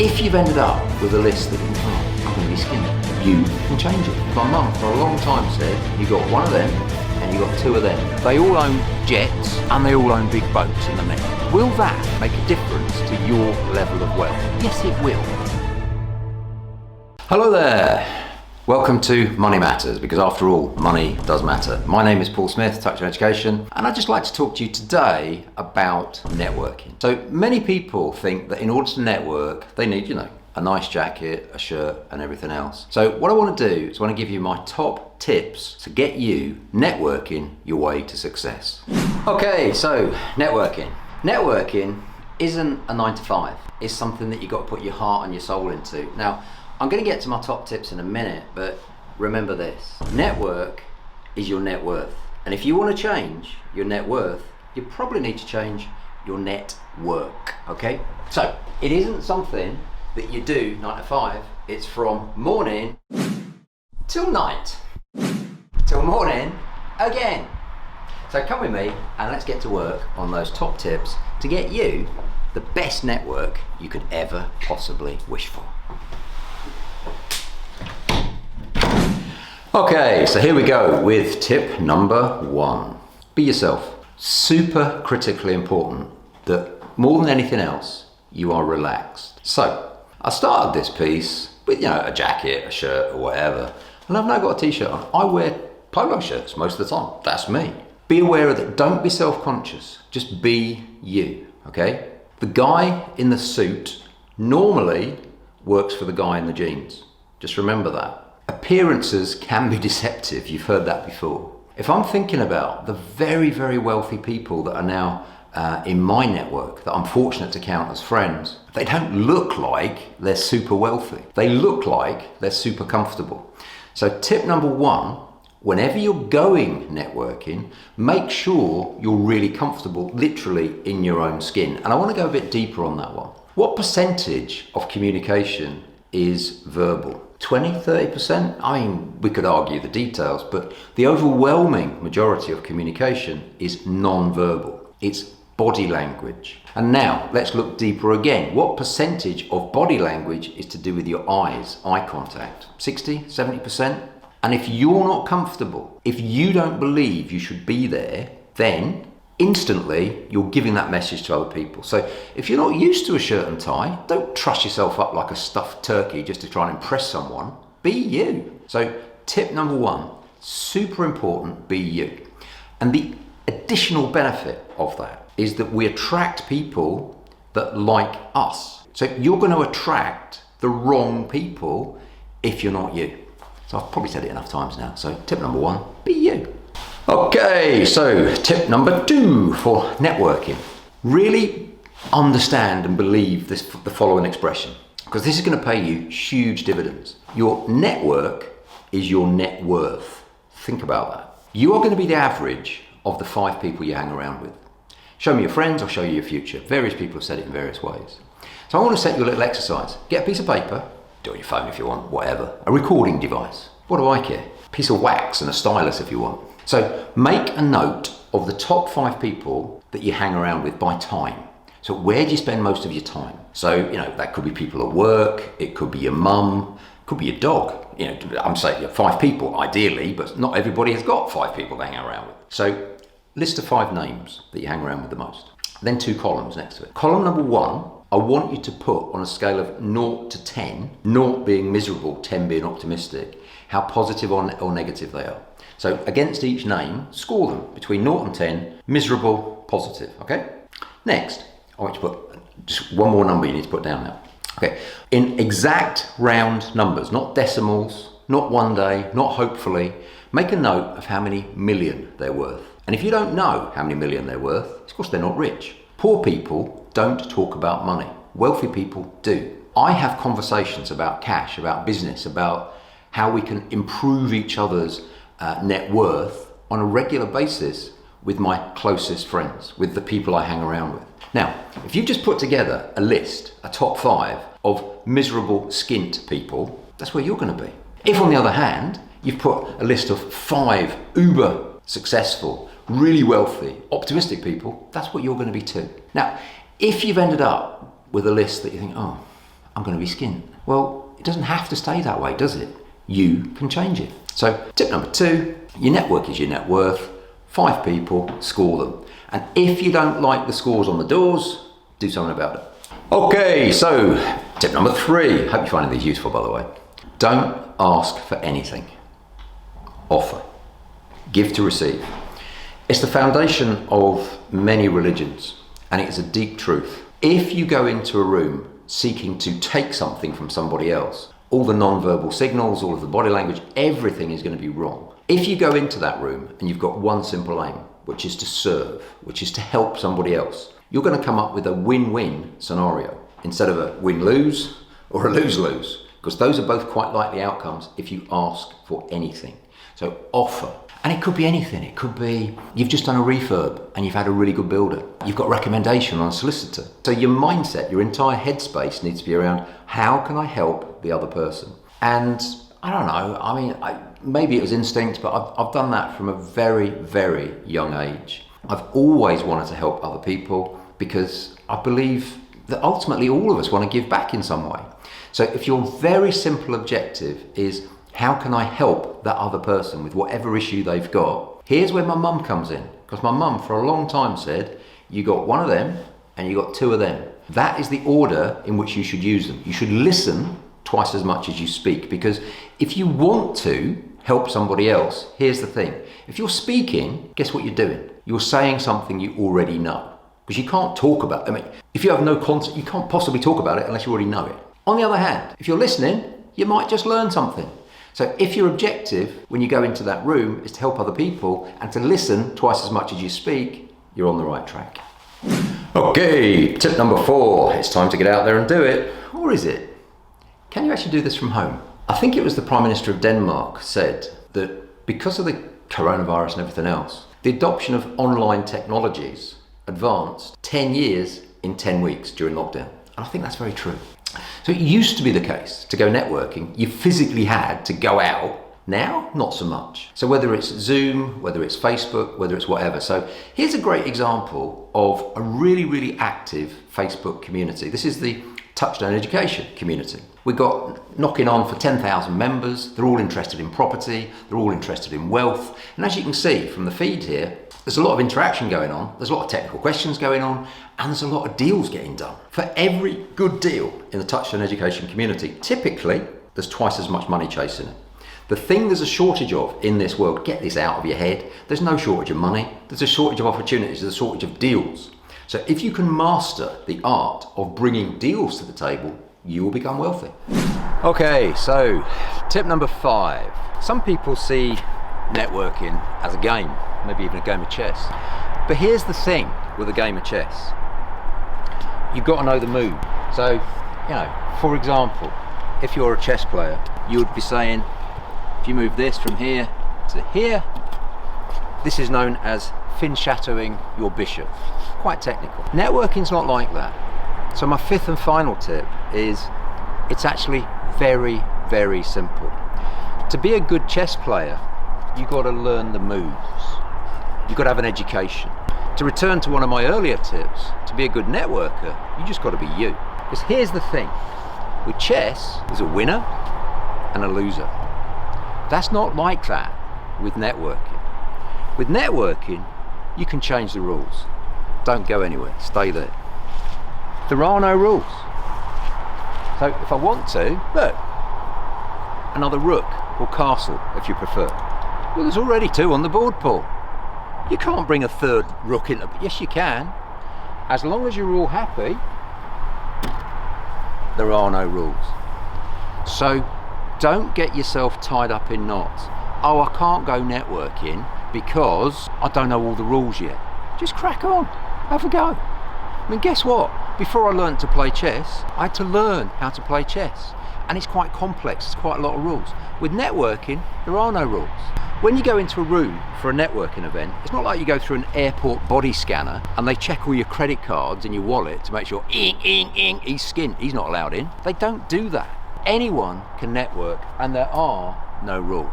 If you've ended up with a list that you think, oh, I'm going to be skinny, you can change it. My mum for a long time said, you got one of them and you got two of them. They all own jets and they all own big boats in the Med. Will that make a difference to your level of wealth? Yes, it will. Hello there. Welcome to Money Matters, because after all, money does matter. My name is Paul Smith, Touchstone Education, and I'd just like to talk to you today about networking. So many people think that in order to network, they need, a nice jacket, a shirt, and everything else. So what I want to do is I want to give you my top tips to get you networking your way to success. Okay, so networking. Networking isn't a 9 to 5. It's something that you've got to put your heart and your soul into. Now, I'm going to get to my top tips in a minute, but remember this. Network is your net worth. And if you want to change your net worth, you probably need to change your network, okay? So, it isn't something that you do 9 to 5. It's from morning till night, till morning again. So come with me and let's get to work on those top tips to get you the best network you could ever possibly wish for. Okay, so here we go with tip number 1. Be yourself. Super critically important that more than anything else, you are relaxed. So, I started this piece with, a jacket, a shirt, or whatever, and I've now got a t-shirt on. I wear polo shirts most of the time. That's me. Be aware of that. Don't be self-conscious. Just be you, okay? The guy in the suit normally works for the guy in the jeans. Just remember that. Appearances can be deceptive. You've heard that before. If I'm thinking about the very, very wealthy people that are now in my network that I'm fortunate to count as friends, they don't look like they're super wealthy. They look like they're super comfortable. So tip number 1, whenever you're going networking, make sure you're really comfortable, literally in your own skin. And I want to go a bit deeper on that one. What percentage of communication is verbal? 20, 30%? I mean, we could argue the details, but the overwhelming majority of communication is non-verbal. It's body language. And now, let's look deeper again. What percentage of body language is to do with your eyes, eye contact? 60, 70%? And if you're not comfortable, if you don't believe you should be there, then instantly you're giving that message to other people. So if you're not used to a shirt and tie, don't truss yourself up like a stuffed turkey just to try and impress someone. Be you. So tip number 1, super important, be you. And the additional benefit of that is that we attract people that like us. So you're going to attract the wrong people if you're not you. So I've probably said it enough times now. So tip number 1, be you. Okay, so tip number 2 for networking. Really understand and believe the following expression, because this is going to pay you huge dividends. Your network is your net worth. Think about that. You are going to be the average of the 5 people you hang around with. Show me your friends, I'll show you your future. Various people have said it in various ways. So I want to set you a little exercise. Get a piece of paper, do it on your phone if you want, whatever. A recording device. What do I care? A piece of wax and a stylus if you want. So make a note of the top 5 people that you hang around with by time. So where do you spend most of your time? So, that could be people at work, it could be your mum, it could be your dog. I'm saying 5 people ideally, but not everybody has got 5 people they hang around with. So list of 5 names that you hang around with the most. Then 2 columns next to it. Column number 1, I want you to put on a scale of 0 to 10, 0 being miserable, 10 being optimistic, how positive or negative they are. So against each name, score them between 0 and 10, miserable, positive, okay? Next, I want you to put just one more number you need to put down now. Okay, in exact round numbers, not decimals, not one day, not hopefully, make a note of how many million they're worth. And if you don't know how many million they're worth, it's because they're not rich. Poor people don't talk about money. Wealthy people do. I have conversations about cash, about business, about how we can improve each other's net worth on a regular basis with my closest friends, with the people I hang around with. Now, if you just put together a list, a top 5 of miserable, skint people, that's where you're going to be. If on the other hand, you've put a list of 5 uber successful, really wealthy, optimistic people, that's what you're going to be too. Now, if you've ended up with a list that you think, oh, I'm going to be skint. Well, it doesn't have to stay that way, does it? You can change it. So tip number 2, your network is your net worth. 5 people, score them. And if you don't like the scores on the doors, do something about it. Okay, so tip number 3. Hope you're finding these useful, by the way. Don't ask for anything. Offer. Give to receive. It's the foundation of many religions, and it is a deep truth. If you go into a room seeking to take something from somebody else, all the non-verbal signals, all of the body language, everything is going to be wrong. If you go into that room and you've got one simple aim, which is to serve, which is to help somebody else, you're going to come up with a win-win scenario instead of a win-lose or a lose-lose, because those are both quite likely outcomes if you ask for anything. So offer. And it could be anything. It could be you've just done a refurb and you've had a really good builder. You've got a recommendation on a solicitor. So your mindset, your entire headspace needs to be around how can I help the other person? And I don't know, I mean, maybe it was instinct, but I've done that from a very, very young age. I've always wanted to help other people because I believe that ultimately all of us want to give back in some way. So if your very simple objective is how can I help that other person with whatever issue they've got? Here's where my mum comes in, because my mum for a long time said, you got one of them and you got 2 of them. That is the order in which you should use them. You should listen twice as much as you speak, because if you want to help somebody else, here's the thing. If you're speaking, guess what you're doing? You're saying something you already know, because you can't talk about it. I mean, if you have no concept, you can't possibly talk about it unless you already know it. On the other hand, if you're listening, you might just learn something. So if your objective when you go into that room is to help other people and to listen twice as much as you speak, you're on the right track. Okay, tip number 4. It's time to get out there and do it. Or is it? Can you actually do this from home? I think it was the Prime Minister of Denmark said that because of the coronavirus and everything else, the adoption of online technologies advanced 10 years in 10 weeks during lockdown. And I think that's very true. So it used to be the case, to go networking, you physically had to go out. Now, not so much. So whether it's Zoom, whether it's Facebook, whether it's whatever. So here's a great example of a really, really active Facebook community. This is the Touchstone education community. We've got knocking on for 10,000 members. They're all interested in property. They're all interested in wealth. And as you can see from the feed here, there's a lot of interaction going on. There's a lot of technical questions going on. And there's a lot of deals getting done. For every good deal in the Touchstone education community, typically there's twice as much money chasing it. The thing there's a shortage of in this world, get this out of your head, there's no shortage of money. There's a shortage of opportunities. There's a shortage of deals. So if you can master the art of bringing deals to the table, you will become wealthy. Okay, so tip number 5. Some people see networking as a game, maybe even a game of chess. But here's the thing with a game of chess. You've got to know the move. So, you know, for example, if you're a chess player, you would be saying, if you move this from here to here, this is known as fin-shadowing your bishop. Quite technical. Networking's not like that. So my 5th and final tip is, it's actually very, very simple. To be a good chess player, you've got to learn the moves. You've got to have an education. To return to one of my earlier tips, to be a good networker, you just got to be you. Because here's the thing, with chess, there's a winner and a loser. That's not like that with networking. With networking, you can change the rules. Don't go anywhere, stay there. There are no rules. So if I want to, look, another rook or castle if you prefer. Well, there's already 2 on the board, Paul. You can't bring a 3rd rook in. Yes, you can. As long as you're all happy, there are no rules. So don't get yourself tied up in knots. Oh, I can't go networking because I don't know all the rules yet. Just crack on, have a go. I mean, guess what? Before I learned to play chess, I had to learn how to play chess. And it's quite complex, there's quite a lot of rules. With networking, there are no rules. When you go into a room for a networking event, it's not like you go through an airport body scanner and they check all your credit cards and your wallet to make sure, he's skint, he's not allowed in. They don't do that. Anyone can network and there are no rules.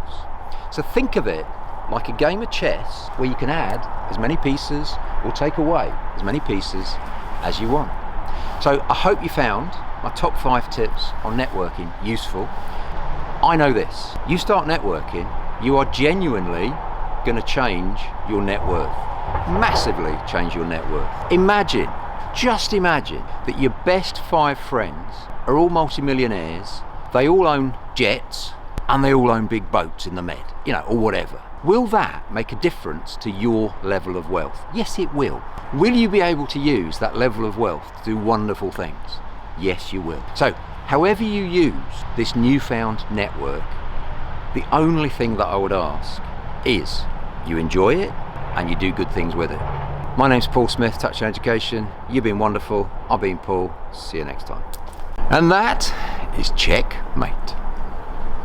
So think of it like a game of chess where you can add as many pieces or take away as many pieces as you want. So I hope you found my top 5 tips on networking useful. I know this, you start networking, you are genuinely going to change your net worth. Massively change your net worth. Imagine, just imagine that your best 5 friends are all multimillionaires, they all own jets, and they all own big boats in the Med, you know, or whatever. Will that make a difference to your level of wealth? Yes, it will. Will you be able to use that level of wealth to do wonderful things? Yes, you will. So, however you use this newfound network, the only thing that I would ask is you enjoy it and you do good things with it. My name's Paul Smith, Touchstone Education. You've been wonderful. I've been Paul. See you next time. And that is checkmate.